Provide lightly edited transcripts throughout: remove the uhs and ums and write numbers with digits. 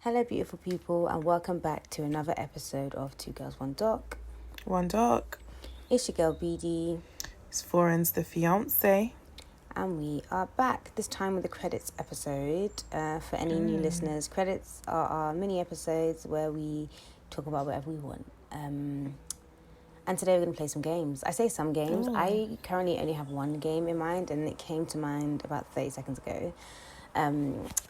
Hello, beautiful people, and welcome back to another episode of Two Girls, One Doc. One Doc. It's your girl, BD. It's Foreign's the fiance. And we are back, this time with a credits episode. For any new listeners, credits are our mini episodes where we talk about whatever we want. And today we're going to play some games. I say some games. I currently only have one game in mind, and it came to mind about 30 seconds ago.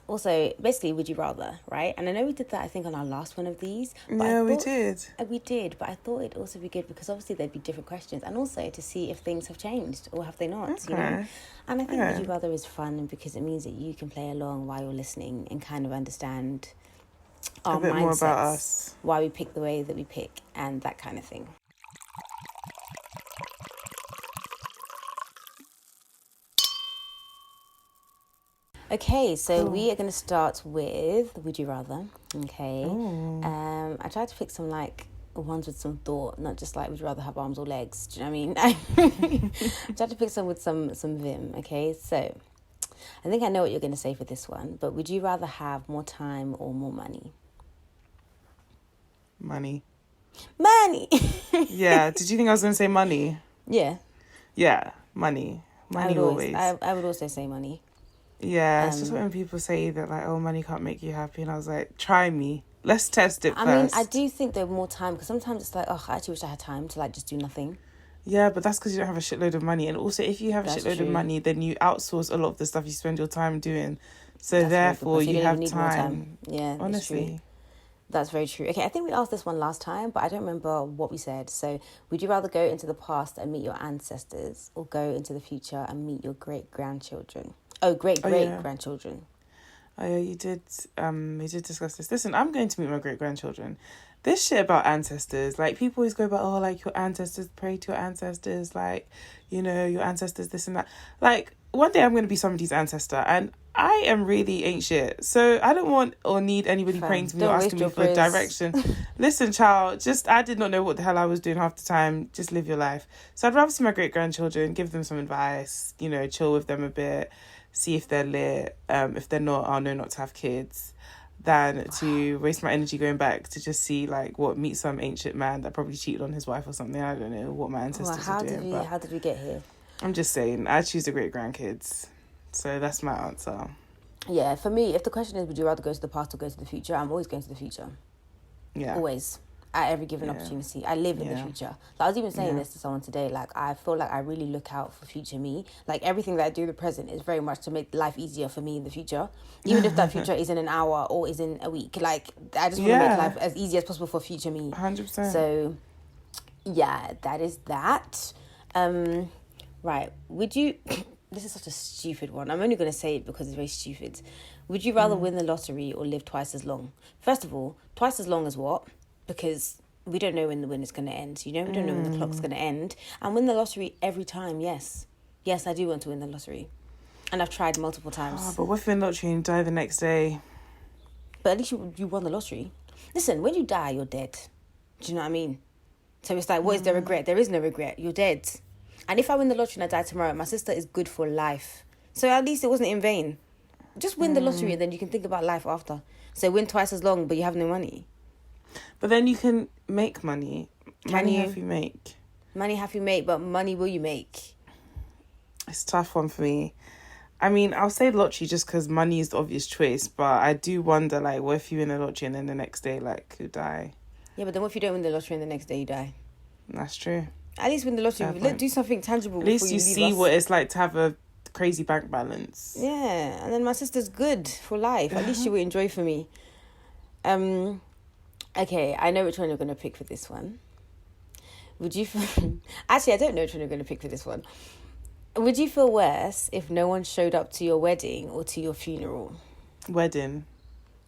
Also, basically, would you rather, right? And I know we did that, I think, on our last one of these. But Yeah, we did. We did, but I thought it'd also be good because obviously there'd be different questions, and also to see if things have changed or have they not, you know? And I think would you rather is fun because it means that you can play along while you're listening and kind of understand our a bit mindsets, more about us, why we pick the way that we pick, and that kind of thing. Okay, so we are going to start with Would You Rather. Okay. I tried to pick some ones with some thought, not just like would you rather have arms or legs. Do you know what I mean? I tried to pick some with some vim. Okay, so I think I know what you're going to say for this one, but would you rather have more time or more money? Money. Yeah, did you think I was going to say money? Yeah, money always. I would also say money. Yeah, it's just when people say that, like, oh, money can't make you happy. And I was like, try me. Let's test it first. I mean, I do think there more time, because sometimes it's like, oh, I actually wish I had time to, just do nothing. Yeah, but that's because you don't have a shitload of money. And also, if you have a shitload of money, then you outsource a lot of the stuff you spend your time doing. So therefore, you have time. Yeah, honestly. That's very true. Okay, I think we asked this one last time, but I don't remember what we said. So, would you rather go into the past and meet your ancestors or go into the future and meet your great-grandchildren? Oh, great-great-grandchildren. Oh, yeah, you did. We did discuss this. Listen, I'm going to meet my great-grandchildren. This shit about ancestors, like, people always go about, oh, like, your ancestors, pray to your ancestors, like, you know, your ancestors, this and that. Like, one day I'm going to be somebody's ancestor, and I am really ain't shit. So I don't want or need anybody praying to me or asking me for direction. Listen, child, I did not know what the hell I was doing half the time. Just live your life. So I'd rather see my great-grandchildren, give them some advice, you know, chill with them a bit, see if they're lit. If they're not, I'll know not to have kids, than to waste my energy going back to just see, like, meet some ancient man that probably cheated on his wife or something. I don't know what my ancestors are doing. How did we get here? I'm just saying, I choose the great-grandkids. So that's my answer. Yeah, for me, if the question is, would you rather go to the past or go to the future, I'm always going to the future. Yeah. Always. At every given opportunity. I live in the future. I was even saying this to someone today. Like, I feel like I really look out for future me. Like, everything that I do in the present is very much to make life easier for me in the future. Even if that future is in an hour or is in a week. Like, I just want to make life as easy as possible for future me. 100%. So, yeah, that is that. Right. Would you... This is such a stupid one. I'm only going to say it because it's very stupid. Would you rather win the lottery or live twice as long? First of all, twice as long as what? Because we don't know when the win is going to end. You know, we don't know when the clock's going to end. And win the lottery every time, yes. Yes, I do want to win the lottery. And I've tried multiple times. Oh, but what if you win the lottery and you die the next day? But at least you won the lottery. Listen, when you die, you're dead. Do you know what I mean? So it's like, what is the regret? There is no regret. You're dead. And if I win the lottery and I die tomorrow, my sister is good for life. So at least it wasn't in vain. Just win the lottery and then you can think about life after. So win twice as long, but you have no money. But then you can make money. Money have you make. Money have you make, but money will you make? It's a tough one for me. I mean, I'll say lottery just because money is the obvious choice. But I do wonder, like, what if you win the lottery and then the next day, like, you die? Yeah, but then what if you don't win the lottery and the next day you die? That's true. At least win the lottery. Let's do something tangible. At least you see what it's like to have a crazy bank balance. Yeah, and then my sister's good for life. At least she will enjoy for me. Okay, I know which one you're going to pick for this one. Would you... Actually, I don't know which one you're going to pick for this one. Would you feel worse if no one showed up to your wedding or to your funeral? Wedding.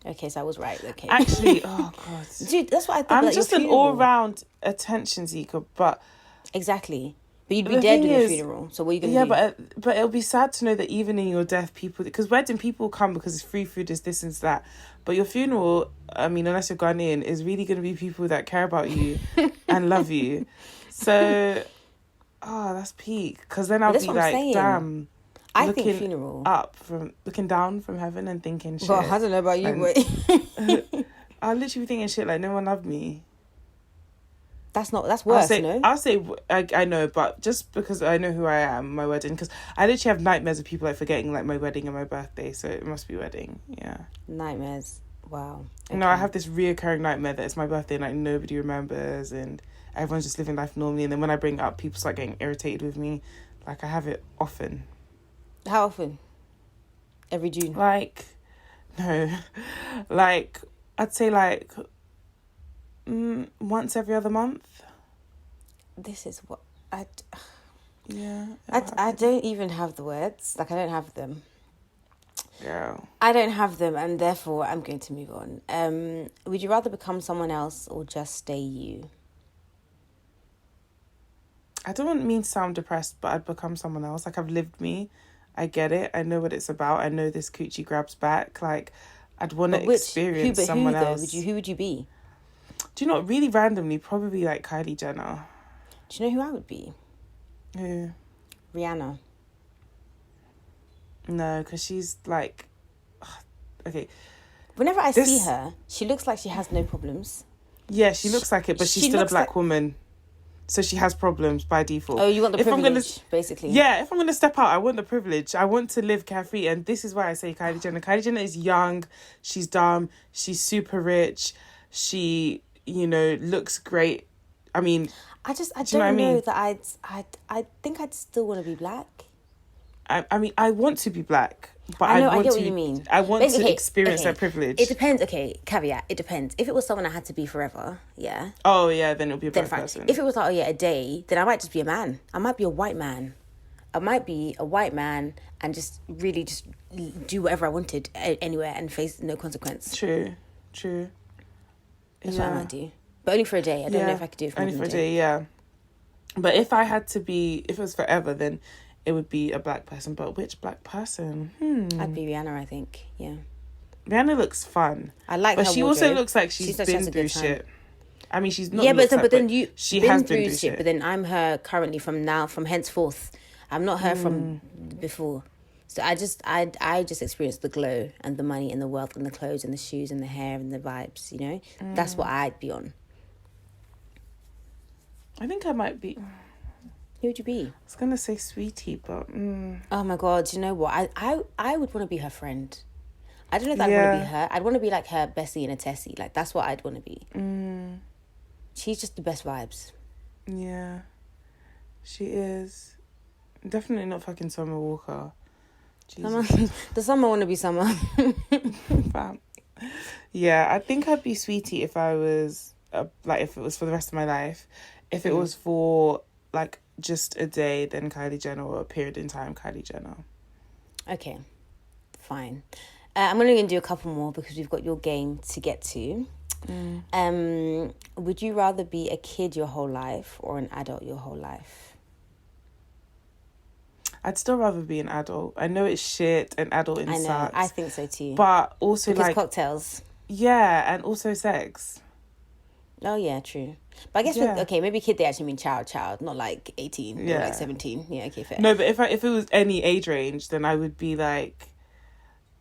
Okay, so I was right. Okay. Actually, oh, God. Dude, that's what I thought. I'm just an all-round attention seeker, but... Exactly. But you'd be dead in your funeral. So what are you going to do? Yeah, but it'll be sad to know that even in your death, people... Because wedding, people come because it's free food, it's this and that. But your funeral, I mean, unless you're Ghanaian, is really going to be people that care about you and love you. So, that's peak. Because then I'll be like, damn... I think funeral. Looking down from heaven and thinking, shit. Well, I don't know about you, but... I'll literally be thinking shit like no one loved me. That's worse, I'll say, I know, but just because I know who I am, my wedding, because I literally have nightmares of people like forgetting like my wedding and my birthday, so it must be wedding, yeah. Nightmares, wow. Okay. No, I have this reoccurring nightmare that it's my birthday and like nobody remembers and everyone's just living life normally, and then when I bring it up, people start getting irritated with me. Like, I have it often. How often? Every June? Like, no. Like, I'd say like once every other month. This is what Yeah. I don't even have the words. Like, I don't have them. Girl. I don't have them, and therefore I'm going to move on. Would you rather become someone else or just stay you? I don't mean to sound depressed, but I'd become someone else. Like, I've lived me. I get it. I know what it's about. I know this coochie grabs back. Like, I'd want to experience someone else. Who would you be? Do you know, really randomly, probably like Kylie Jenner. Do you know who I would be? Who? Rihanna. No, because she's like... Okay. Whenever I see her, she looks like she has no problems. Yeah, she looks like it, but she's still a black woman. So she has problems by default. Oh, you want the privilege, basically. Yeah, if I'm going to step out, I want the privilege. I want to live carefree. And this is why I say Kylie Jenner. Kylie Jenner is young. She's dumb. She's super rich. She, you know, looks great. I mean... I don't know that I think I'd still want to be black. I mean, I want to be black. But I get what you mean. I want to experience that privilege. It depends. Okay, caveat. It depends. If it was someone I had to be forever, yeah. Oh, yeah, then it'll be a black person. If it was like, a day, then I might just be a man. I might be a white man. I might be a white man and just really just do whatever I wanted anywhere and face no consequence. True. That's what I might do. But only for a day. I don't know if I could do it for only for a day, yeah. But if it was forever, then it would be a black person. But which black person? I'd be Rihanna, I think. Yeah. Rihanna looks fun. I like her But she wardrobe. also looks like she's been through shit. I mean, she's not. Yeah, but then she been has through been through shit. But then I'm her currently from henceforth. I'm not her from before. So I just experienced the glow and the money and the wealth and the clothes and the shoes and the hair and the vibes. You know, that's what I'd be on. I think I might be... Who would you be? I was going to say Sweetie, but... Oh my God, you know what? I would want to be her friend. I don't know if I'd want to be her. I'd want to be like her Bessie and a Tessie. Like, that's what I'd want to be. She's just the best vibes. Yeah. She is. Definitely not fucking Summer Walker. Does Summer want to be Summer? Yeah, I think I'd be Sweetie if I was... if it was for the rest of my life. If it was for, like, just a day, then Kylie Jenner, or a period in time, Kylie Jenner. Okay, fine. I'm only going to do a couple more because we've got your game to get to. Would you rather be a kid your whole life or an adult your whole life? I'd still rather be an adult. I know it's shit, an adult in sucks. I know, I think so too. But also, because like... cocktails. Yeah, and also sex. Oh, yeah, true. But I guess, maybe kid, they actually mean child, not like 18 or like 17. Yeah, okay, fair. No, but if it was any age range, then I would be like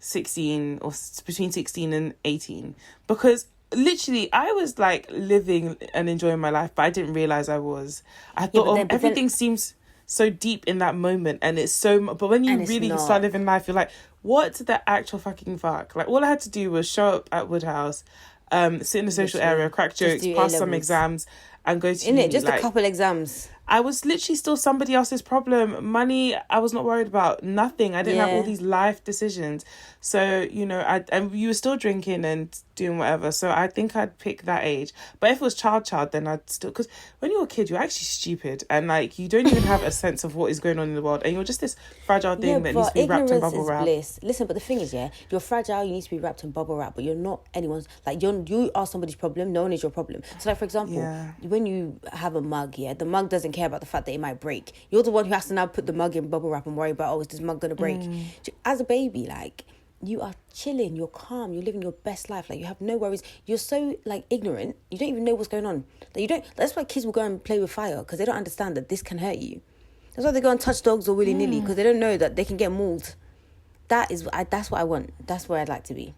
16 or between 16 and 18. Because literally, I was like living and enjoying my life, but I didn't realise I was. I thought, everything seems so deep in that moment, and it's so... But when you really start living life, you're like, what the actual fucking fuck? Like, all I had to do was show up at Woodhouse, sit in the social area, crack jokes, pass some exams, and go to uni. Just a couple exams. I was literally still somebody else's problem. Money, I was not worried about. Nothing. I didn't have all these life decisions. So, you know, and you were still drinking and doing whatever. So I think I'd pick that age. But if it was child, then I'd still... Because when you're a kid, you're actually stupid. And, like, you don't even have a sense of what is going on in the world. And you're just this fragile thing that needs to be wrapped in bubble wrap. Bliss. Listen, but the thing is, you're fragile, you need to be wrapped in bubble wrap. But you're not anyone's... Like, you are somebody's problem. No one is your problem. So, like, for example, when you have a mug, the mug doesn't care about the fact that it might break. You're the one who has to now put the mug in bubble wrap and worry about, is this mug going to break? As a baby, like... You are chilling, you're calm, you're living your best life. Like, you have no worries. You're so, like, ignorant. You don't even know what's going on. Like, that's why kids will go and play with fire, because they don't understand that this can hurt you. That's why they go and touch dogs or willy-nilly, because they don't know that they can get mauled. That's what I want. That's where I'd like to be.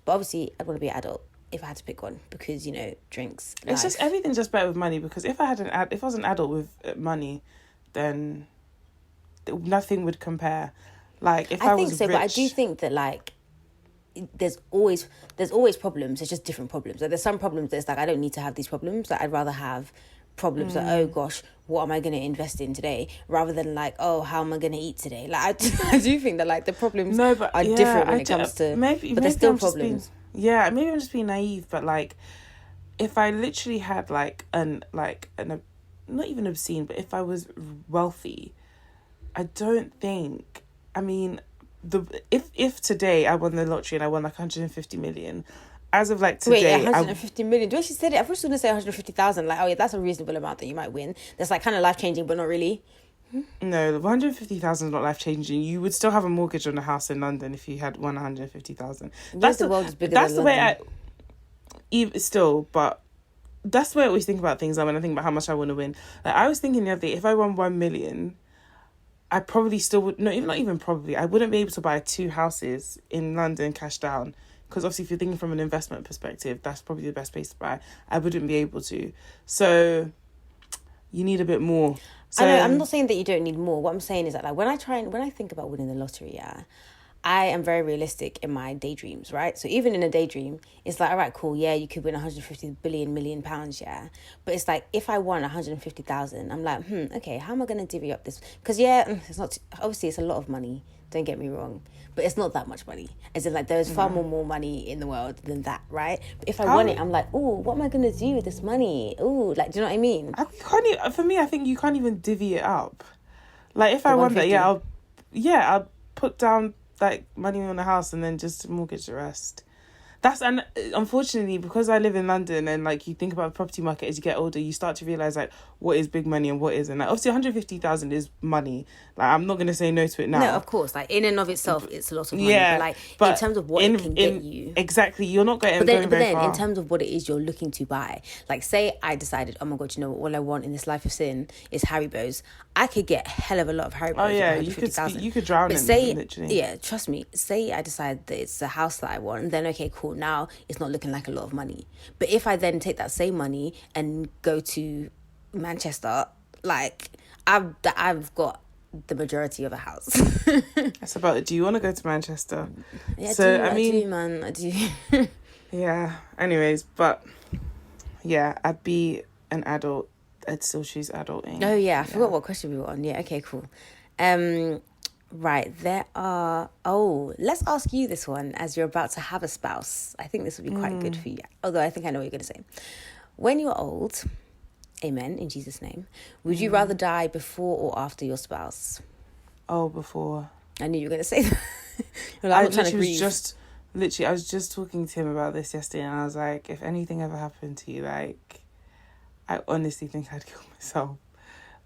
But obviously, I'd want to be an adult. if I had to pick one, because drinks. It's just everything's just better with money, because if I was an adult with money, then nothing would compare. Like if I think was so, rich, but I do think that like there's always problems. It's just different problems. Like there's some problems that's like I don't need to have these problems. Like I'd rather have problems like, oh gosh, what am I going to invest in today, rather than like, oh, how am I going to eat today? Like I do think that like the problems are different when it comes to but there's still problems. Maybe I'm just being naive, but like if I literally had like an not even obscene, but if I was wealthy, I don't think, I mean, if today I won the lottery and I won like 150 million, as of like today... Wait, 150 million? Do I actually said it? I thought she was going to say 150,000. Like, oh yeah, that's a reasonable amount that you might win. That's like kind of life-changing, but not really. No, 150,000 is not life-changing. You would still have a mortgage on a house in London if you had won 150,000. Yes, the world is bigger than London. That's the way still, but that's the way I always think about things. Like when I think about how much I want to win. Like I was thinking the other day, if I won 1 million... I probably still would not even probably. I wouldn't be able to buy 2 houses in London cash down, because obviously if you're thinking from an investment perspective, that's probably the best place to buy. I wouldn't be able to. So you need a bit more. So, I know. I'm not saying that you don't need more. What I'm saying is that like when I think about winning the lottery, yeah, I am very realistic in my daydreams, right? So even in a daydream, it's like, all right, cool, yeah, you could win 150 million pounds, yeah. But it's like, if I won 150,000, I'm like, okay, how am I going to divvy up this? Because, yeah, it's not, obviously it's a lot of money, don't get me wrong. But it's not that much money. As in, like, there's far more money in the world than that, right? But if I won it, I'm like, oh, what am I going to do with this money? Oh, like, do you know what I mean? For me, I think you can't even divvy it up. Like, if I won that, I'll put down like money on a house and then just mortgage the rest. And unfortunately, because I live in London and like you think about the property market as you get older, you start to realise like what is big money and what isn't. Like obviously 150,000 is money. Like I'm not gonna say no to it now. No, of course. Like in and of itself, it's a lot of money. Yeah, but in terms of what it can get you, exactly, you're not going. But then, in terms of what it is you're looking to buy, like say I decided, oh my god, you know what? All I want in this life of sin is Haribos. I could get a hell of a lot of Haribos. Oh yeah, you could drown in them, literally. Yeah, trust me. Say I decide that it's the house that I want, then okay, cool. Now it's not looking like a lot of money. But if I then take that same money and go to Manchester, like I've got the majority of a house. That's about it. Do you want to go to Manchester? Yeah, I do, man. I do. Yeah. Anyways, but yeah, I'd be an adult. I'd still choose adulting. Oh yeah, I forgot what question we were on. Yeah, okay, cool. Right, let's ask you this one as you're about to have a spouse. I think this would be quite good for you. Although I think I know what you're going to say. When you're old, amen, in Jesus' name, would you rather die before or after your spouse? Oh, before. I knew you were going to say that. I was just talking to him about this yesterday, and I was like, if anything ever happened to you, like, I honestly think I'd kill myself.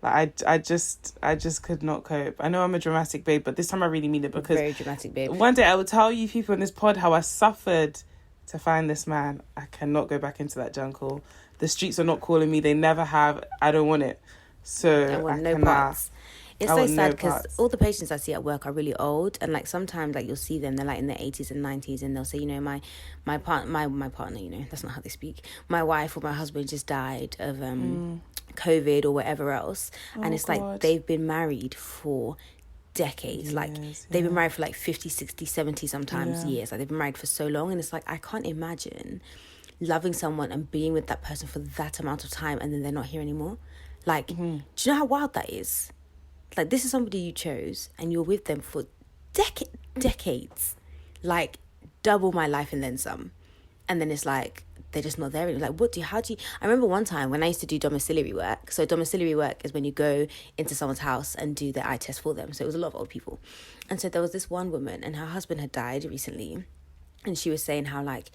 Like, I just could not cope. I know I'm a dramatic babe, but this time I really mean it, because very dramatic babe. One day I will tell you people in this pod how I suffered to find this man. I cannot go back into that jungle. The streets are not calling me. They never have. I don't want it. So I want no parts. It's so sad because all the patients I see at work are really old, and like sometimes like you'll see them, they're like in their 80s and 90s, and they'll say, you know, my partner, you know, that's not how they speak. My wife or my husband just died of COVID or whatever else, and it's God. Like they've been married for decades. They've been married for like 50, 60, 70 sometimes years. Like they've been married for so long, and it's like I can't imagine loving someone and being with that person for that amount of time and then they're not here anymore. Like, do you know how wild that is? Like, this is somebody you chose and you're with them for decades. Like, double my life and then some. And then it's like, they're just not there anymore. Like, I remember one time when I used to do domiciliary work. So domiciliary work is when you go into someone's house and do the eye test for them. So it was a lot of old people. And so there was this one woman and her husband had died recently. And she was saying how, like,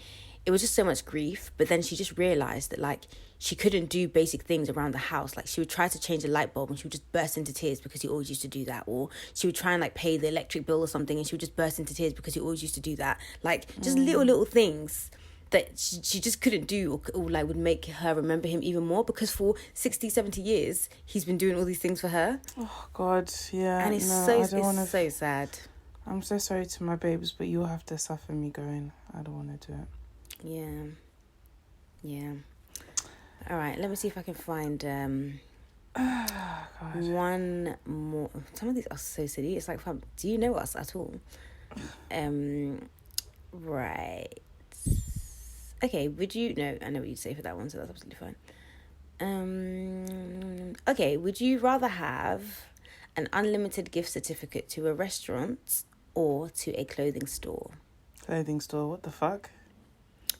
it was just so much grief. But then she just realised that, like, she couldn't do basic things around the house. Like, she would try to change a light bulb and she would just burst into tears because he always used to do that. Or she would try and, like, pay the electric bill or something and she would just burst into tears because he always used to do that. Like, just little things that she just couldn't do or like would make her remember him even more, because for 60, 70 years he's been doing all these things for her. Oh God, yeah. And it's so sad. I'm so sorry to my babes, but you'll have to suffer me going. I don't want to do it. Yeah. Yeah. All right, let me see if I can find God. one more. Some of these are so silly. It's like, fam, do you know us at all? Right. Okay, would you... No, I know what you'd say for that one, so that's absolutely fine. Okay, would you rather have an unlimited gift certificate to a restaurant or to a clothing store? Clothing store, what the fuck?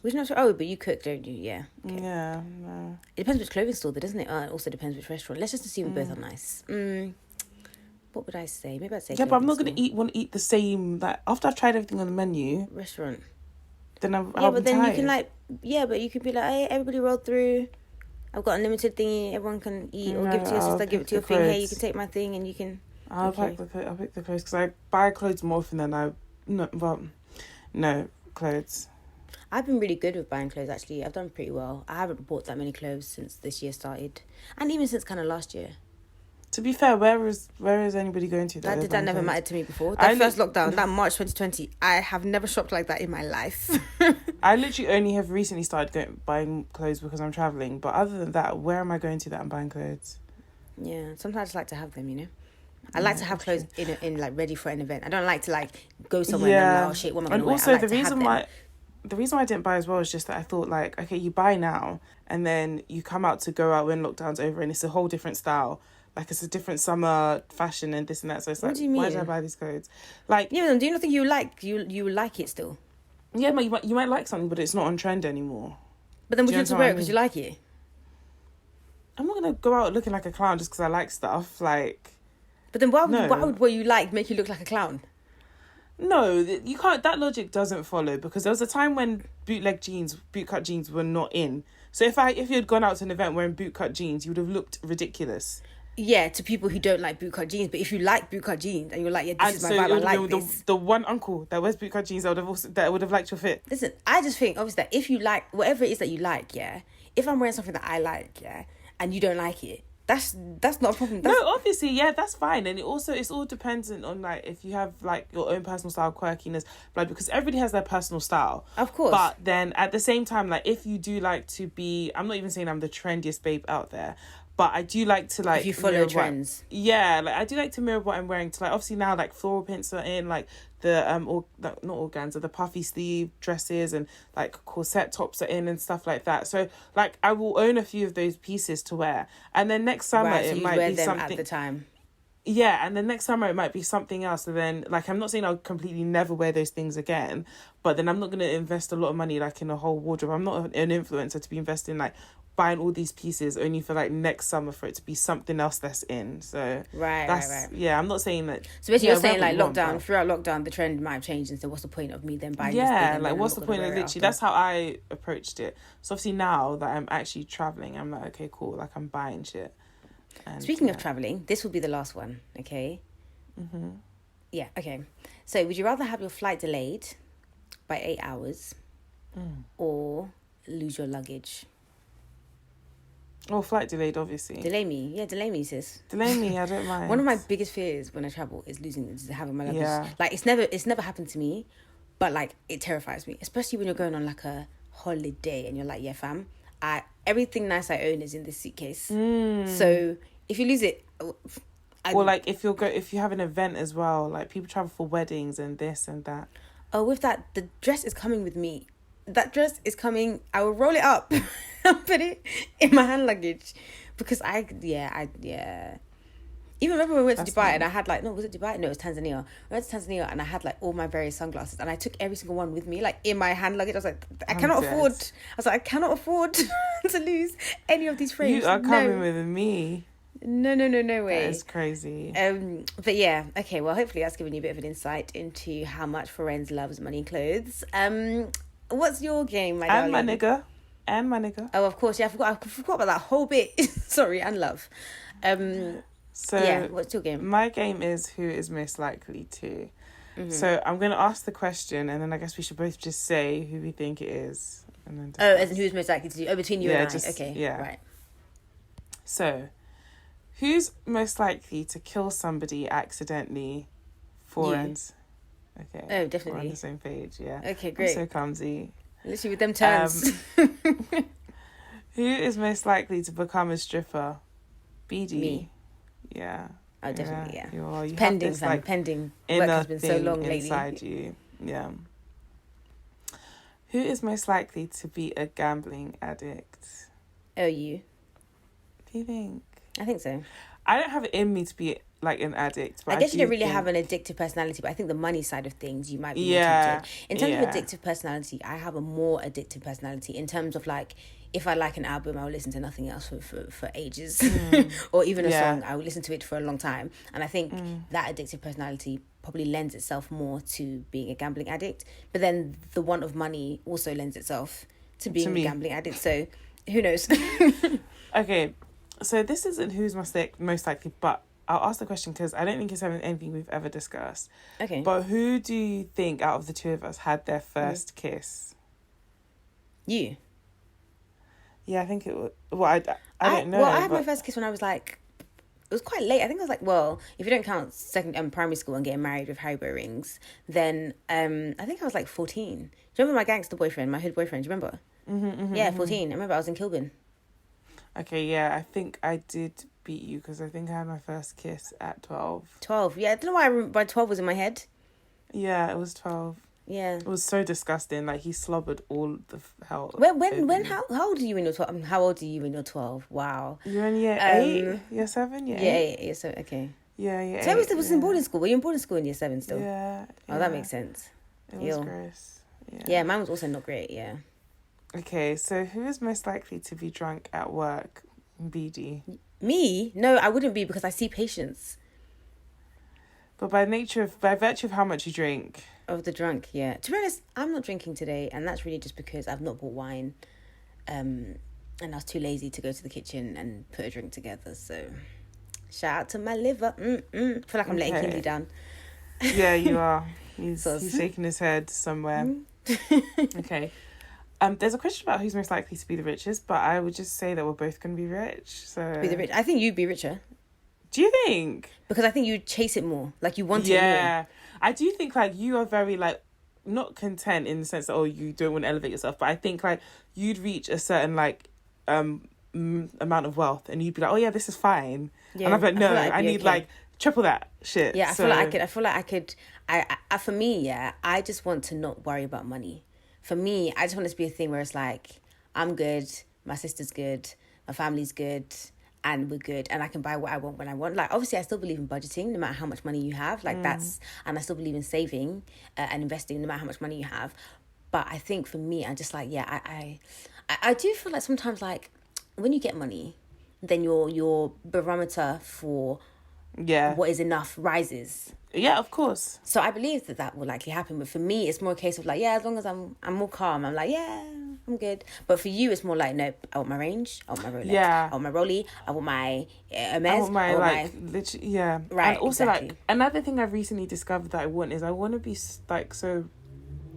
Which not sure. Oh, but you cook, don't you? Yeah. Okay. Yeah, no. It depends which clothing store, though, doesn't it? It also depends which restaurant. Let's just assume both are nice. What would I say? Maybe I'd say Yeah, but I'm not clothing gonna want to eat the same. Like after I've tried everything on the menu, store. Restaurant. then Yeah, I'll but be then tired. you can like... Yeah, but you could be like, hey, everybody roll through. I've got unlimited thingy. Everyone can eat, or No, give it to your I'll sister, give it to your pick thing. the Hey, you clothes. can take my thing and you can... I'll Okay. pick the clothes because I buy clothes more often than I no clothes. I've been really good with buying clothes, actually. I've done pretty well. I haven't bought that many clothes since this year started. And even since kind of last year. To be fair, where is anybody going to? That never mattered to me before. I That first lockdown, that March 2020, I have never shopped like that in my life. I literally only have recently started buying clothes because I'm traveling. But other than that, where am I going to that I'm buying clothes? Yeah, sometimes I just like to have them, you know. I like to have clothes in like ready for an event. I don't like to like go somewhere and I'm like, oh shit, what am I and gonna wear? also I like the to have reason them. why I didn't buy as well is just that I thought like, okay, you buy now and then you come out to go out when lockdown's over and it's a whole different style. Like it's a different summer fashion and this and that. So it's What like, do you why did I mean? buy these clothes? Like, Yeah, but do you not think you like it still? yeah, but you might like something, but it's not on trend anymore. But then would Do you you just understand wear what it I because mean? you like it? I'm not gonna go out looking like a clown just because I like stuff. Like, But then why No. would what you like make you look like a clown? no, you can't. That logic doesn't follow because there was a time when bootcut jeans were not in. So if you had gone out to an event wearing bootcut jeans, you would have looked ridiculous. Yeah, to people who don't like bootcut jeans. But if you like bootcut jeans and you're like, yeah, this is my vibe, I like this. the one uncle that wears bootcut jeans that would have liked your fit. Listen, I just think obviously that if you like whatever it is that you like, yeah. If I'm wearing something that I like, yeah, and you don't like it, that's not a problem. That's, No, obviously, yeah, that's fine, and it's all dependent on like if you have like your own personal style, quirkiness, like because everybody has their personal style, of course. But then at the same time, like if you do like to be, I'm not even saying I'm the trendiest babe out there, but I do like to like if you follow mirror what- trends. Yeah, like I do like to mirror what I'm wearing. To like obviously now like floral prints are in, like the not organza, the puffy sleeve dresses and like corset tops are in and stuff like that. So like I will own a few of those pieces to wear, and then next summer Right, so it you might wear be them something. at the time. Yeah, and then next summer it might be something else. And then, like, I'm not saying I'll completely never wear those things again, but then I'm not going to invest a lot of money, like, in a whole wardrobe. I'm not an influencer to be investing, like, buying all these pieces only for, like, next summer for it to be something else that's in. So, Right. yeah, I'm not saying that. So basically, yeah, you're saying wear like what you want, lockdown, but- throughout lockdown, the trend might have changed, and so what's the point of me then buying this thing? Yeah, and like, then I'm what's not the gonna point of wear it literally? after? That's how I approached it. So, obviously, now that I'm actually traveling, I'm like, okay, cool, like, I'm buying shit. And, Speaking of traveling, this will be the last one, okay? Mm-hmm. Yeah, okay. So, would you rather have your flight delayed by 8 hours or lose your luggage? Oh, flight delayed, obviously. Delay me, sis. Delay me, I don't mind. One of my biggest fears when I travel is having my luggage. Yeah. Like it's never happened to me, but like it terrifies me, especially when you're going on like a holiday and you're like, yeah, fam, everything nice I own is in this suitcase. So if you lose it, Or like if you have an event as well, like people travel for weddings and this and that. oh, with that, the dress is coming with me. That dress is coming. I will roll it up and put it in my hand luggage because Even remember when we went to Dubai and I had like, no, was it Dubai? No, it was Tanzania. We went to Tanzania and I had like all my various sunglasses and I took every single one with me, like in my hand luggage. I was like, I cannot afford to lose any of these frames. You are coming with me. No way. That is crazy. But yeah, okay, well, hopefully that's given you a bit of an insight into how much Ferenz loves money and clothes. What's your game, my darling? And my nigga. Oh, of course, yeah, I forgot about that whole bit. Sorry, and love. So yeah, what's your game? my game is who is most likely to. Mm-hmm. So I'm going to ask the question and then I guess we should both just say who we think it is. And then Oh, as in who's most likely to do? Oh, between you Yeah, and I. just- Okay, yeah. right. So, who's most likely to kill somebody accidentally? Forens. Okay. Oh, We're on definitely. the same page, yeah. Okay, I'm great. so clumsy. Literally with them turns. Who is most likely to become a stripper? BD. Me. Yeah. Oh, definitely, yeah. You are. You Pending, have this, fam. like, Pending. Work inner has been so thing long lately. inside you. Yeah. Who is most likely to be a gambling addict? Oh, you. Do you think? I think so. I don't have it in me to be like an addict. But I guess you do don't really think... have an addictive personality, but I think the money side of things, you might be more Yeah. tempted. In terms Yeah. of addictive personality, I have a more addictive personality in terms of like, if I like an album, I will listen to nothing else for ages. Or even a Yeah. song, I will listen to it for a long time. And I think that addictive personality probably lends itself more to being a gambling addict. But then the want of money also lends itself to being me. a gambling addict. So who knows? Okay, so this isn't who's most likely, but I'll ask the question because I don't think it's anything we've ever discussed. Okay. But who do you think out of the two of us had their first kiss? You. Yeah, I think it was... Well, I don't know. Well, I had my but- first kiss when I was like, it was quite late. I think I was like, well, if you don't count second primary school and getting married with Haribo rings, then I think I was like 14. Do you remember my gangster boyfriend, my hood boyfriend? Do you remember? Yeah, 14. I remember I was in Kilburn. Okay, yeah, I think I did beat you because I think I had my first kiss at 12. 12. Yeah, I don't know why by 12 was in my head. Yeah, it was 12. Yeah. It was so disgusting. Like, he slobbered all the hell. How old are you when you're 12? How old are you when you're 12? Wow. You're in year 8? Year 7? Yeah, 8? so, okay. Yeah, yeah. So I was in boarding school. Were you in boarding school in year 7 still? Yeah. Oh, that makes sense. It was Ew. gross. Yeah. Yeah, mine was also not great, yeah. Okay, so who is most likely to be drunk at work? BD. Me? No, I wouldn't be because I see patients. But by virtue of how much you drink. Of the drunk, yeah. To be honest, I'm not drinking today, and that's really just because I've not bought wine. And I was too lazy to go to the kitchen and put a drink together, so shout out to my liver. I feel like I'm letting Okay. Kinley down. Yeah, you are. He's Sus. shaking his head somewhere. Okay. There's a question about who's most likely to be the richest, but I would just say that we're both going to be rich. So Be the rich. I think you'd be richer do you think? because I think you chase it more. Like you want it more. Yeah, I do think like you are very like not content in the sense that you don't want to elevate yourself, but I think like you'd reach a certain like amount of wealth and you'd be like, oh yeah, this is fine. Yeah, And I'm like, I no, feel like I I'd be need okay. like triple that shit. Yeah, I So- feel like I could. I for me, yeah, I just want to not worry about money. For me, I just want it to be a thing where it's like I'm good, my sister's good, my family's good, and we're good, and I can buy what I want when I want. Like obviously, I still believe in budgeting, no matter how much money you have. Like that's, and I still believe in saving and investing, no matter how much money you have. But I think for me, I just like I do feel like sometimes like when you get money, then your barometer for yeah, what is enough rises. yeah, of course. So I believe that will likely happen. But for me, it's more a case of like, yeah, as long as I'm more calm, I'm like, yeah, I'm good. But for you, it's more like, nope, I want my range, I want my Rolex, Yeah. I want my Rollie, I want my Hermes, I want my I want like literally, yeah. Right, And also exactly. like another thing I've recently discovered that I want to be like so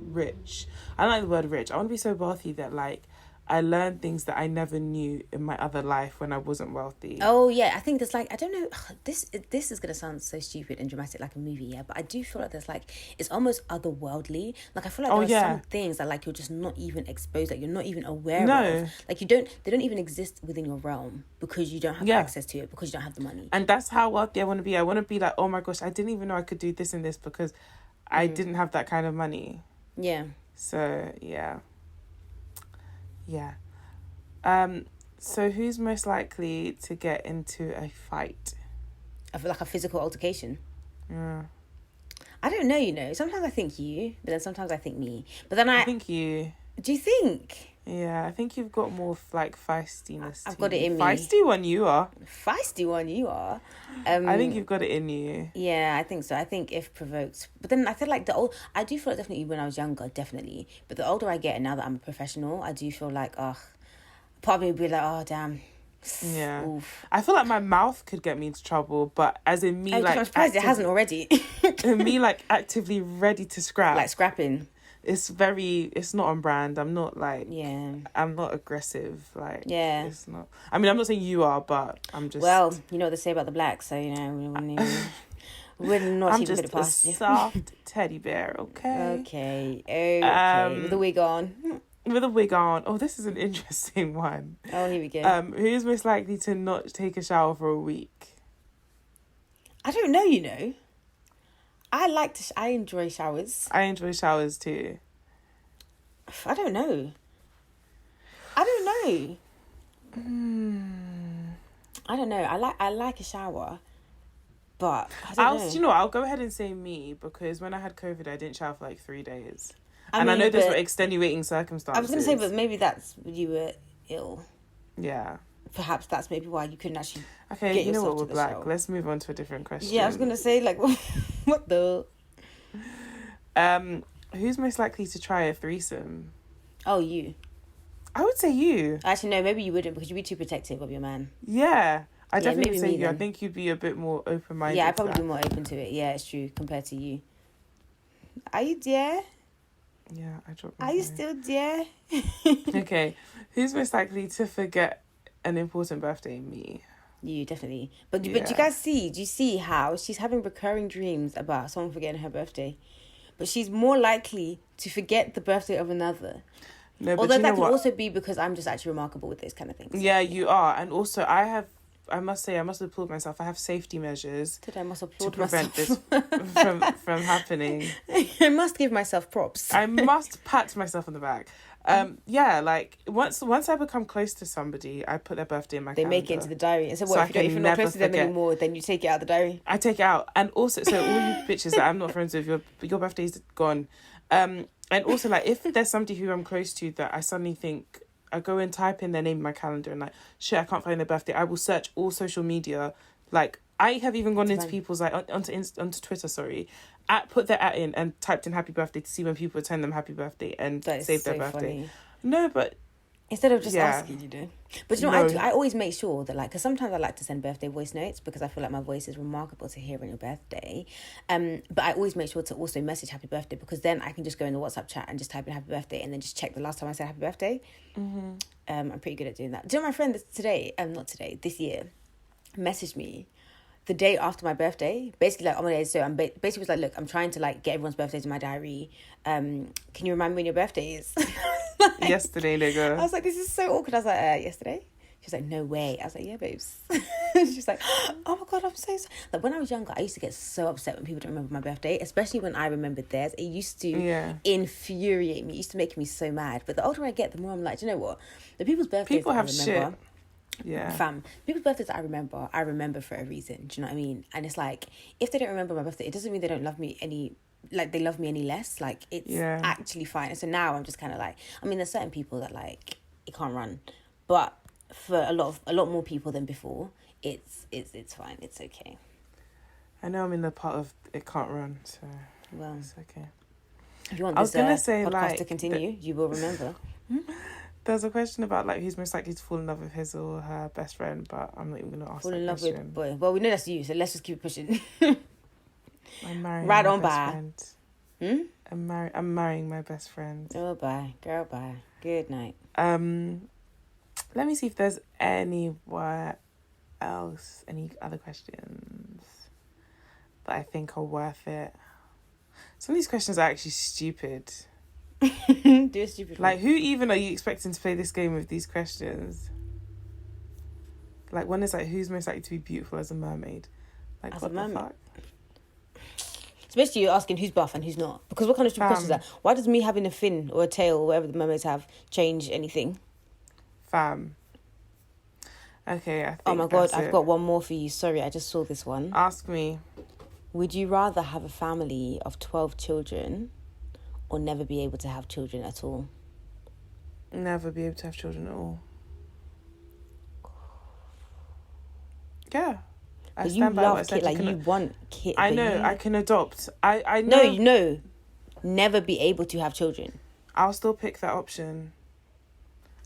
rich. I don't like the word rich. I want to be so wealthy that like I learned things that I never knew in my other life when I wasn't wealthy. Oh yeah, I think there's like, I don't know, this is gonna sound so stupid and dramatic like a movie, yeah, but I do feel like there's like, it's almost otherworldly. Like I feel like there are some things that like you're just not even exposed, like you're not even aware of. Like they don't even exist within your realm because you don't have access to it, because you don't have the money. And that's how wealthy I want to be. I want to be like, oh my gosh, I didn't even know I could do this and this because I didn't have that kind of money. Yeah. So yeah. So who's most likely to get into a fight? I feel like a physical altercation. Yeah. I don't know, you know. Sometimes I think you, but then sometimes I think me. But then I think you. Do you think? Yeah, I think you've got more like feistiness. I've got it in me. Feisty one you are. Feisty one you are. I think you've got it in you. Yeah, I think so. I think if provoked. But then I feel like I do feel like definitely when I was younger, definitely. But the older I get and now that I'm a professional, I do feel like, part of me would be like, oh, damn. Yeah. Oof. I feel like my mouth could get me into trouble, but as in me, like... I'm surprised it hasn't already. me, like, actively ready to scrap. Like scrapping. It's not on brand. I'm not, like... Yeah. I'm not aggressive. Like, yeah. It's not... I mean, I'm not saying you are, but I'm just... Well, you know what they say about the blacks, so, you know, we're not I'm even just put it a past you. soft teddy bear, okay? Okay. With the wig on. with a wig on. Oh, this is an interesting one. Oh, here we go. Who's most likely to not take a shower for a week? I don't know, you know. I enjoy showers. I enjoy showers too. I don't know. I don't know. I like a shower, but I don't know. You know what, I'll go ahead and say me, because when I had COVID, I didn't shower for like 3 days. I know those were extenuating circumstances. I was going to say, but maybe that's you were ill. Yeah. Perhaps that's maybe why you couldn't actually. Okay, get you know yourself what, to we're the black. shower. Let's move on to a different question. Yeah, I was going to say, like, what the? Who's most likely to try a threesome? Oh, you. I would say you. Actually, no, maybe you wouldn't because you'd be too protective of your man. Yeah. I definitely maybe would say me you. I then. think you'd be a bit more open-minded. Yeah, I'd to probably that. be more open to it. Yeah, it's true compared to you. Are you there? Yeah, I dropped my Are you phone. still there? Okay. Who's most likely to forget an important birthday? Me. You definitely. But do Yeah. you guys see? Do you see how she's having recurring dreams about someone forgetting her birthday? But she's more likely to forget the birthday of another. No, but Although you that know could what? also be because I'm just actually remarkable with those kind of things. Yeah, you are. And also, I must applaud myself. I have safety measures Today I must to applaud prevent myself. this from happening. I must give myself props. I must pat myself on the back. Yeah, like once I become close to somebody, I put their birthday in my They calendar. make it into the diary. And so So what, I if you're can not never close to them forget. anymore, then you take it out of the diary? I take it out. And also, so all you bitches that I'm not friends with, your birthday's gone. And also, like, if there's somebody who I'm close to that I suddenly think, I go and type in their name in my calendar and like, shit, I can't find their birthday. I will search all social media. Like, I have even gone into people's, like, onto Twitter, sorry. Put their @ in and typed in happy birthday to see when people attend them happy birthday and That is save so their birthday. funny. No, but Instead of just Yeah. asking, you know. But you know, No. I always make sure that, like, because sometimes I like to send birthday voice notes because I feel like my voice is remarkable to hear on your birthday. But I always make sure to also message happy birthday because then I can just go in the WhatsApp chat and just type in happy birthday and then just check the last time I said happy birthday. Mm-hmm. I'm pretty good at doing that. Do you know my friend this year, messaged me the day after my birthday, basically like on my day. So I'm basically was like, look, I'm trying to like get everyone's birthdays in my diary. Can you remind me when your birthday is? yesterday, I nigga. was like, this is so awkward. I was like, yesterday? She's like, no way. I was like, yeah, babes. She's like, oh my God, I'm so sorry. Like, when I was younger, I used to get so upset when people don't remember my birthday, especially when I remembered theirs. It used to infuriate me. It used to make me so mad. But the older I get, the more I'm like, do you know what? The people's birthdays People that have I remember, Yeah. fam, people's birthdays that I remember for a reason. Do you know what I mean? And it's like, if they don't remember my birthday, it doesn't mean they don't love me any, like they love me any less. Like, it's actually fine. And so now I'm just kind of like, I mean, there's certain people that like it can't run, but for a lot more people than before, it's fine. It's okay. I know I'm in the part of it can't run, so Well, it's okay. if you want I was this gonna say, podcast like, to continue, you will remember. There's a question about like who's most likely to fall in love with his or her best friend, but I'm not even gonna ask Fall that in love question. with boy. Well, we know that's you, so let's just keep pushing. I'm marrying Right my on best by. friend. I'm marrying my best friend. Oh, bye, girl, bye. Good night. Let me see if there's anywhere else, any other questions that I think are worth it. Some of these questions are actually stupid. Do a stupid one. Like, who even are you expecting to play this game with these questions? Like, one is like, who's most likely to be beautiful as a mermaid? Like, As what a the mermaid? fuck? So basically, you're asking who's buff and who's not. Because what kind of stupid question is that? Why does me having a fin or a tail or whatever the mermaids have change anything? Fam. Okay, I think Oh my God, that's I've it. got one more for you. Sorry, I just saw this one. Ask me. Would you rather have a family of 12 children or never be able to have children at all? Never be able to have children at all. Yeah. I But you stand by what I love said. kids, like can- you want kids. I know, I can adopt. I know. No, never be able to have children. I'll still pick that option.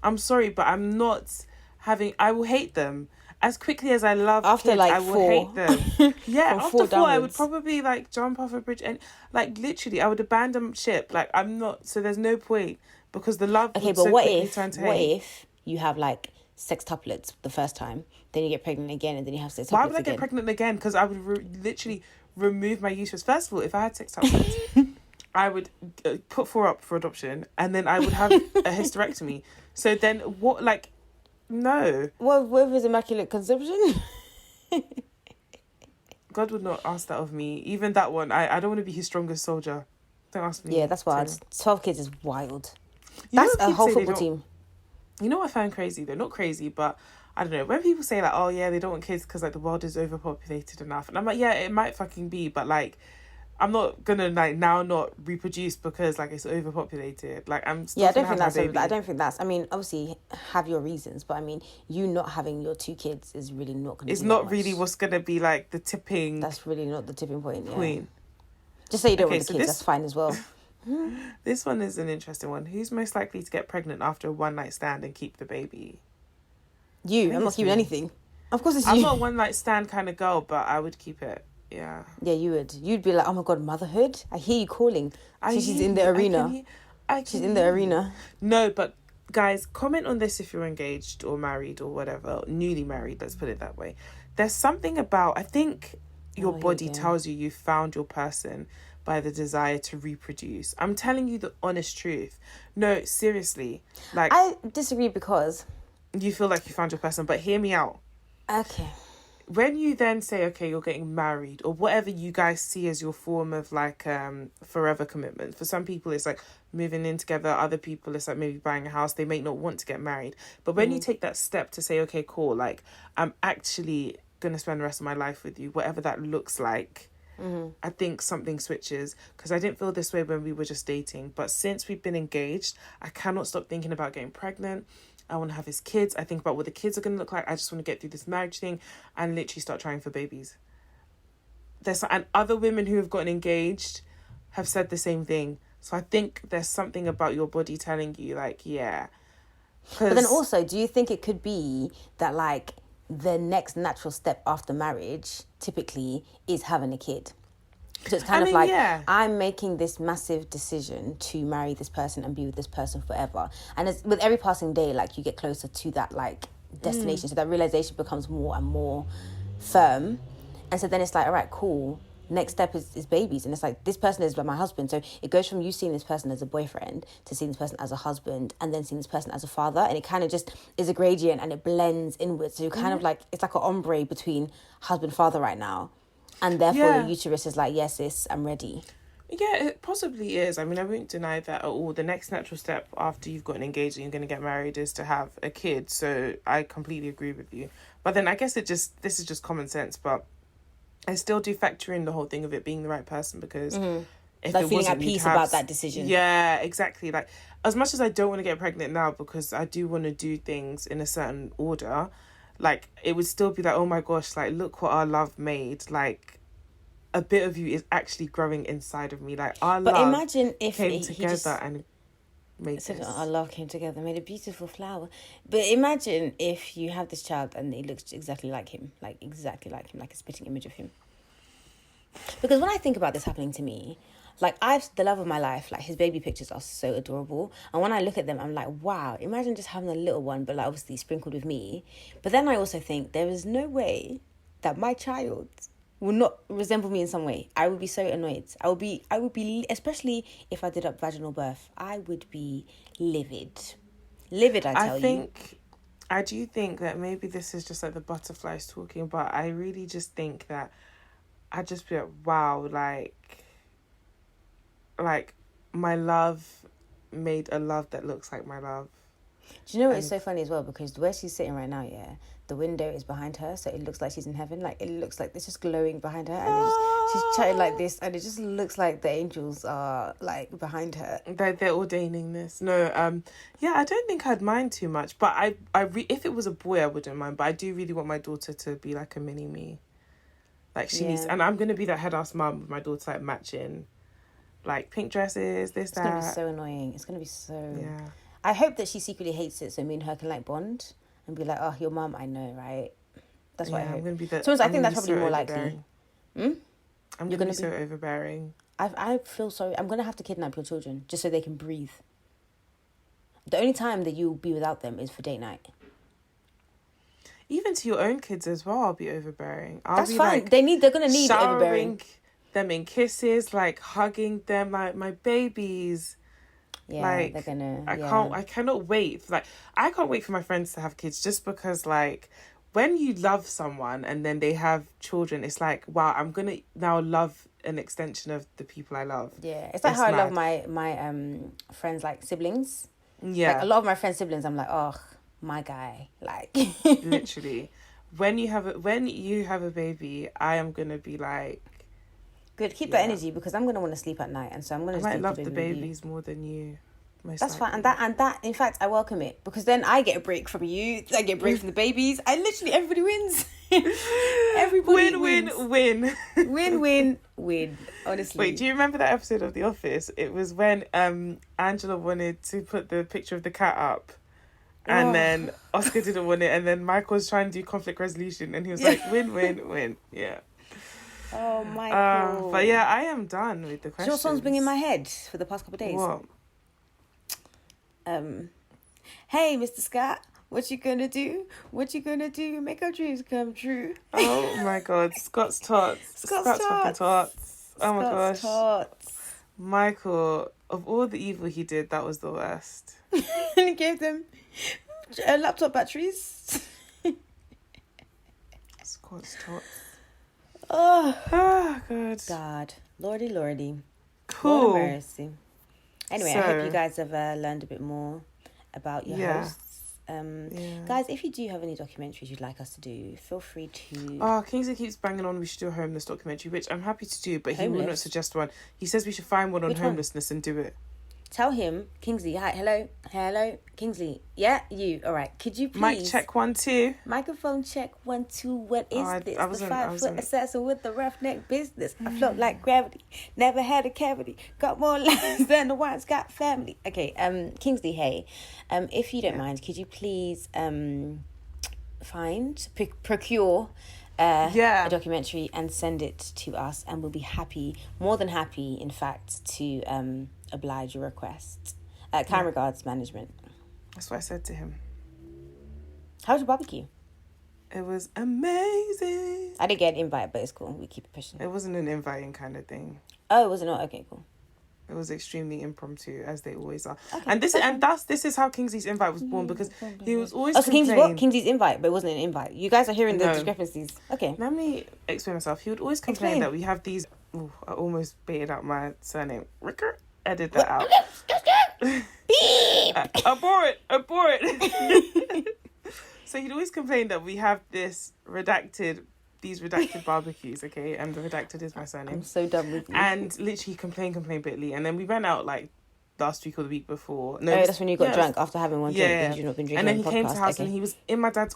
I'm sorry, but I'm not having... I will hate them. As quickly as I love After, kids, like, I will 4. hate them. Yeah, From after 4 4, I would downwards. probably, like, jump off a bridge and, like, literally, I would abandon ship. Like, I'm not... So there's no point because the love Okay, would but so what quickly turn to hate. if you have like sextuplets the first time, then you get pregnant again, and then you have sextuplets Why would I again? get pregnant again? Because I would literally remove my uterus. First of all, if I had sextuplets, I would put 4 up for adoption, and then I would have a hysterectomy. So then what, like, no. Well, what if it's immaculate conception? God would not ask that of me. Even that one, I don't want to be his strongest soldier. Don't ask me. Yeah, that's wild. 12 kids is wild. You know That's what a people whole say they football don't- team. You know what I find crazy? They're not crazy, but I don't know. When people say like, oh yeah, they don't want kids because like the world is overpopulated enough. And I'm like, yeah, it might fucking be, but like, I'm not gonna like now not reproduce because like it's overpopulated. Like I'm still Yeah, I don't gonna think have that's. my baby. I don't think that's. I mean, obviously, have your reasons, but I mean, you not having your 2 kids is really not going to. It's not really what's gonna be like the tipping That's really not the tipping point. Yeah. point. Just say you don't Okay, want the so kids. this- That's fine as well. This one is an interesting one. Who's most likely to get pregnant after a one night stand and keep the baby? You. think I'm not it's keeping me. anything. Of course, it's I'm you. not a one night stand kind of girl, but I would keep it. Yeah. Yeah, you would. You'd be like, oh my god, motherhood. I hear you calling. I So she's hear in the you. arena. She's in the arena. No, but guys, comment on this if you're engaged or married or whatever, newly married, let's put it that way. There's something about, I think your Oh, here body we go. tells you found your person by the desire to reproduce. I'm telling you the honest truth. No, seriously. Like, I disagree because. you feel like you found your person, but hear me out. Okay. When you then say, okay, you're getting married or whatever you guys see as your form of like forever commitment. For some people, it's like moving in together. Other people, it's like maybe buying a house. They may not want to get married. But when you take that step to say, okay, cool, like I'm actually going to spend the rest of my life with you, whatever that looks like, I think something switches, because I didn't feel this way when we were just dating. But since we've been engaged, I cannot stop thinking about getting pregnant. I want to have his kids. I think about what the kids are going to look like. I just want to get through this marriage thing and literally start trying for babies. And other women who have gotten engaged have said the same thing. So I think there's something about your body telling you, like, yeah. But then also, do you think it could be that like the next natural step after marriage typically is having a kid? So it's kind of like, yeah. I'm making this massive decision to marry this person and be with this person forever. And it's, with every passing day, like you get closer to that like destination. So that realization becomes more and more firm. And so then it's like, all right, cool. Next step is babies. And it's like, this person is my husband. So it goes from you seeing this person as a boyfriend to seeing this person as a husband and then seeing this person as a father. And it kind of just is a gradient and it blends inwards. So you're kind of like, it's like an ombre between husband, father right now. And therefore your uterus is like, yes, sis, I'm ready. Yeah, it possibly is. I mean, I won't deny that at all. The next natural step after you've gotten engaged and you're going to get married is to have a kid. So I completely agree with you. But then I guess this is just common sense. But I still do factor in the whole thing of it being the right person, because if Like it feeling wasn't, at you'd peace have- about that decision. Yeah, exactly. Like, as much as I don't want to get pregnant now because I do want to do things in a certain order, like, it would still be like, oh my gosh, like, look what our love made. Like, a bit of you is actually growing inside of me. Like, our But love imagine if came he together just and made said, this. our love came together, made a beautiful flower. But imagine if you have this child and it looks exactly like him, like a spitting image of him. Because when I think about this happening to me, like the love of my life, like his baby pictures are so adorable. And when I look at them, I'm like, wow, imagine just having a little one, but like obviously sprinkled with me. But then I also think there is no way that my child will not resemble me in some way. I would be so annoyed. I would be, especially if I did a vaginal birth, I would be livid. Livid, I do think that maybe this is just like the butterflies talking, but I really just think that I'd just be like, wow, like my love made a love that looks like my love. Do you know what is so funny as well? Because where she's sitting right now, yeah, the window is behind her, so it looks like she's in heaven. Like, it looks like it's just glowing behind her, and she's chatting like this, and it just looks like the angels are like behind her. They're ordaining this. No, yeah, I don't think I'd mind too much, but if it was a boy, I wouldn't mind. But I do really want my daughter to be like a mini me. Like, she needs, and I'm gonna be that head ass mum with my daughter, like matching, like pink dresses, this, that. It's gonna be so annoying. It's gonna be so. Yeah. I hope that she secretly hates it, so me and her can like bond and be like, oh, your mum, I know, right? That's what I hope. I'm gonna be the. Sometimes I think that's probably more likely. I'm You're gonna gonna be so overbearing. I feel sorry. I'm gonna have to kidnap your children just so they can breathe. The only time that you'll be without them is for date night. Even to your own kids as well, I'll be overbearing. That's fine. They're gonna need showering overbearing. them in kisses, like hugging them like my babies. Yeah, Like, they're gonna. I cannot wait. Like, I can't wait for my friends to have kids, just because, like, when you love someone and then they have children, it's like, wow, I'm gonna now love an extension of the people I love. Yeah, it's like It's how I love mad. my friends, like siblings. Yeah, Like a lot of my friends' siblings, I'm like, oh, my guy, like. literally. When you have a baby, I am gonna be like, Good, keep Yeah. that energy, because I'm gonna want to sleep at night, and so I'm I gonna might sleep love the the baby with you. babies more than you. Most That's fine, likely. and that in fact I welcome it, because then I get a break from you, I get a break from the babies. I literally, everybody wins. Everybody win, wins. win. Win. Honestly. Wait, do you remember that episode of The Office? It was when Angela wanted to put the picture of the cat up, and Oh. then Oscar didn't want it, and then Michael was trying to do conflict resolution, and he was like, win. Yeah. Oh, Michael. But yeah, I am done with the Do you know questions. what song's been in my head for the past couple of days? What? Hey, Mr. Scott, what you gonna do? What you gonna do? Make our dreams come true. Oh my God, Scott's tots. Scott's fucking tots. tots. Oh my gosh. Scott's tots. Michael, of all the evil he did, that was the worst. And he gave them laptop batteries. Scott's tots. Oh, Ah, God. God. Lordy. Lord Cool. of mercy. Anyway, I hope So- you guys have learned a bit more about your Yeah. hosts. Yeah. Guys, if you do have any documentaries you'd like us to do, feel free to... Oh, Kingsley keeps banging on we should do a homeless documentary, which I'm happy to do, but he will not Homeless? suggest one. He says we should find one on Which one? homelessness and do it. Tell him, Kingsley, hi, hello, Kingsley. Yeah, you. All right. Could you please... Mic check 1 2. Microphone check 1 2. What is I this? wasn't- The I 5-foot wasn't- assassin with the roughneck business. I float like gravity. Never had a cavity. Got more lives than the wine's got family. Okay. Kingsley, hey. If you don't mind, could you please procure Yeah. a documentary and send it to us, and we'll be happy, more than happy, in fact, to oblige your request. Kind regards, management. That's what I said to him. How was your barbecue? It was amazing. I didn't get an invite, but it's cool. We keep it pushing. It wasn't an inviting kind of thing. Oh, was it not? Okay, cool. It was extremely impromptu, as they always are. Okay, And this okay. this is how Kingsley's invite was born, because he was always Oh, so Kingsley's what? complaining. Kingsley's invite, but it wasn't an invite. You guys are hearing the No. discrepancies. Okay. Let me explain myself. He would always complain Explain. that we have these. Ooh, I almost baited out my surname. Ricker, edit that out. Abort! So he'd always complain that we have these redacted barbecues, okay? And the redacted is my surname. I'm so done with you. And literally complain bitterly. And then we went out like last week or the week before. No, Oh, it was- that's when you got yeah, drunk after having one drink Yeah. because you've not been drinking And then on he the came to podcast. the house Okay. and he was in my dad's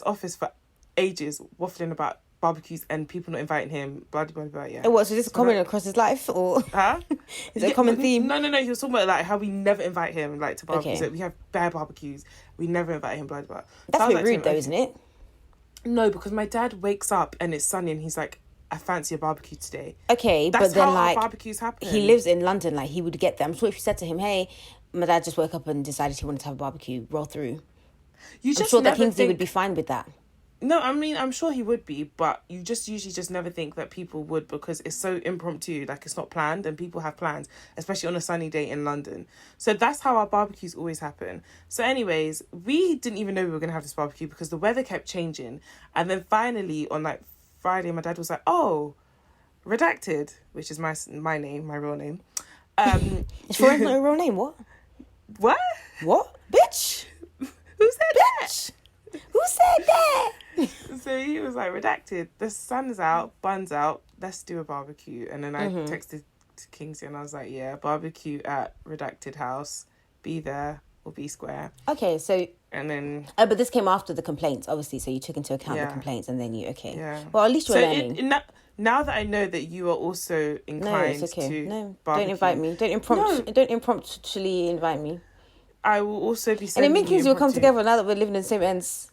office for ages, waffling about barbecues and people not inviting him, blah, blah, blah, yeah. Oh, what, so this is So common that- across his life, or Huh? is it a common theme? No. He was talking about like how we never invite him like to barbecues. Okay. Like, we have bare barbecues. We never invite him, blah, blah, blah. That's So I a was bit like to rude, him, though, okay. isn't it? No, because my dad wakes up and it's sunny and he's like, I fancy a barbecue today. Okay, That's but then how like our barbecues happen. he lives in London, like he would get there. I'm sure if you said to him, "Hey, my dad just woke up and decided he wanted to have a barbecue," roll through. You I'm just sure that never Kingsley think... would be fine with that. No, I mean, I'm sure he would be, but you just usually just never think that people would, because it's so impromptu, like it's not planned, and people have plans, especially on a sunny day in London. So that's how our barbecues always happen. So anyways, we didn't even know we were going to have this barbecue because the weather kept changing. And then finally on like Friday, my dad was like, oh, redacted, which is my name, my real name. Is Florence not a real name? What? What? What? Bitch! Who said that? Bitch! Who said that? So he was like, redacted, the sun's out, bun's out, let's do a barbecue. And then I texted to Kingsley and I was like, yeah, barbecue at redacted house, be there or be square. Okay, so And then but this came after the complaints, obviously. So you took into account Yeah. the complaints, and then you yeah. Well, at least you're So learning. now that I know that you are also No, inclined it's okay. to No, barbecue, don't invite me. Don't impromptually invite me. I will also be And sending it means Kingsley will come impromptu. together now that we're living in the same ends.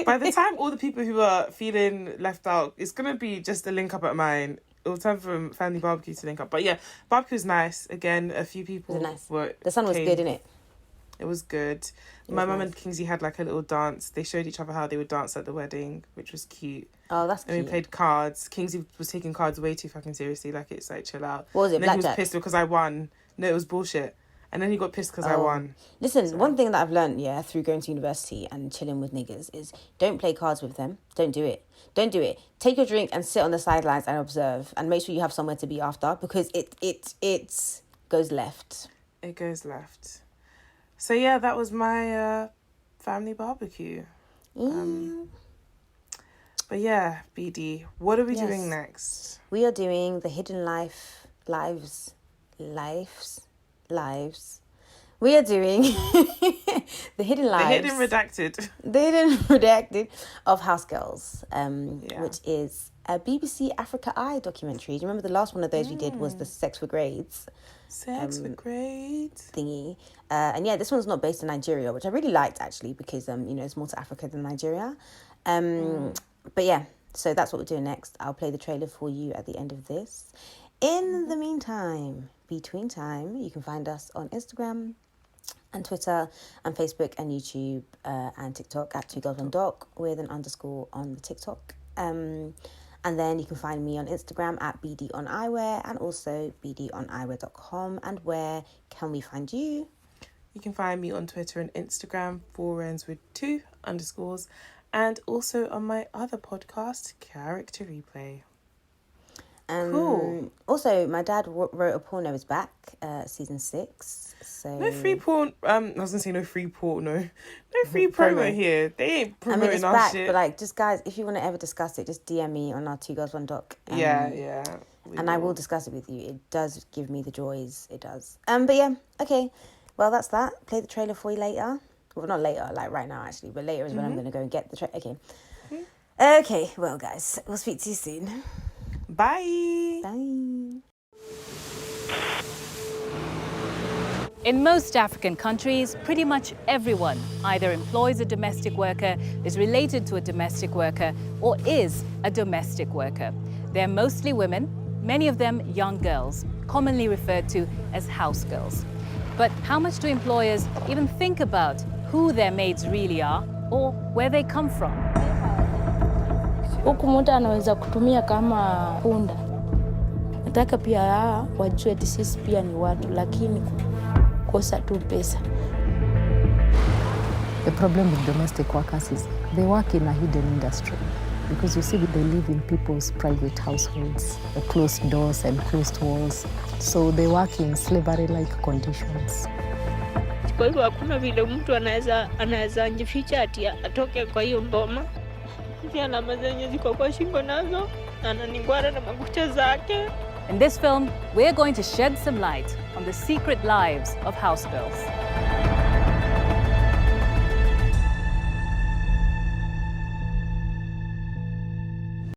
By the time all the people who are feeling left out, it's going to be just a link up at mine. It'll turn from family barbecue to link up. But yeah, barbecue's nice. Again, a few people Was it nice? were... The sun was came. good, innit? It was good. My mum and Kingsley had like a little dance. They showed each other how they would dance at the wedding, which was cute. Oh, that's cute. And we played cards. Kingsley was taking cards way too fucking seriously. Like, it's like, chill out. What was it, and then blackjack? he was pissed because I won. No, it was bullshit. And then he got pissed because I won. Listen, one thing that I've learned, through going to university and chilling with niggas is don't play cards with them. Don't do it. Don't do it. Take your drink and sit on the sidelines and observe, and make sure you have somewhere to be after, because it goes left. It goes left. So yeah, that was my family barbecue. But yeah, BD, what are we doing next? We are doing the hidden lives. We are doing the hidden lives. The hidden redacted. The hidden redacted of House Girls, which is a BBC Africa Eye documentary. Do you remember the last one of those we did was the Sex for Grades? Sex for Grades thingy. And yeah, this one's not based in Nigeria, which I really liked actually, because it's more to Africa than Nigeria. But yeah, so that's what we're doing next. I'll play the trailer for you at the end of this. In the meantime, between time, you can find us on Instagram and Twitter and Facebook and YouTube and TikTok at 2girls1doc with an underscore on the TikTok. And then you can find me on Instagram at bdoneyewear and also bdoneyewear.com. And where can we find you? You can find me on Twitter and Instagram, 4ends with 2 underscores, and also on my other podcast, Character Replay. Cool. Also, my dad wrote a porno is back, season 6. So no free porn. I was gonna say no free porno. No free promo here. They ain't promoting it's our back, shit. But like, just guys, if you want to ever discuss it, just DM me on our 2girls1doc. I will discuss it with you. It does give me the joys. It does. But yeah, okay. Well, that's that. Play the trailer for you later. Well, not later, like right now actually, but later is when I'm gonna go and get the trailer. Okay. Okay. Well, guys, we'll speak to you soon. Bye. Bye. In most African countries, pretty much everyone either employs a domestic worker, is related to a domestic worker, or is a domestic worker. They're mostly women, many of them young girls, commonly referred to as house girls. But how much do employers even think about who their maids really are or where they come from? Huku mtu anaweza kutumia kama punda. Nataka pia wajue sisi pia ni watu, lakini kosa tu pesa. The problem with domestic workers is they work in a hidden industry, because you see they live in people's private households, closed doors and closed walls. So they work in slavery-like conditions. Kwa hivyo hakuna vile mtu anaweza jificha ati atoke kwa hiyo mboma. Hizi alama zenye ziko kwa shingo nazo, ananingwara na makucha zake. In this film, we're going to shed some light on the secret lives of house girls.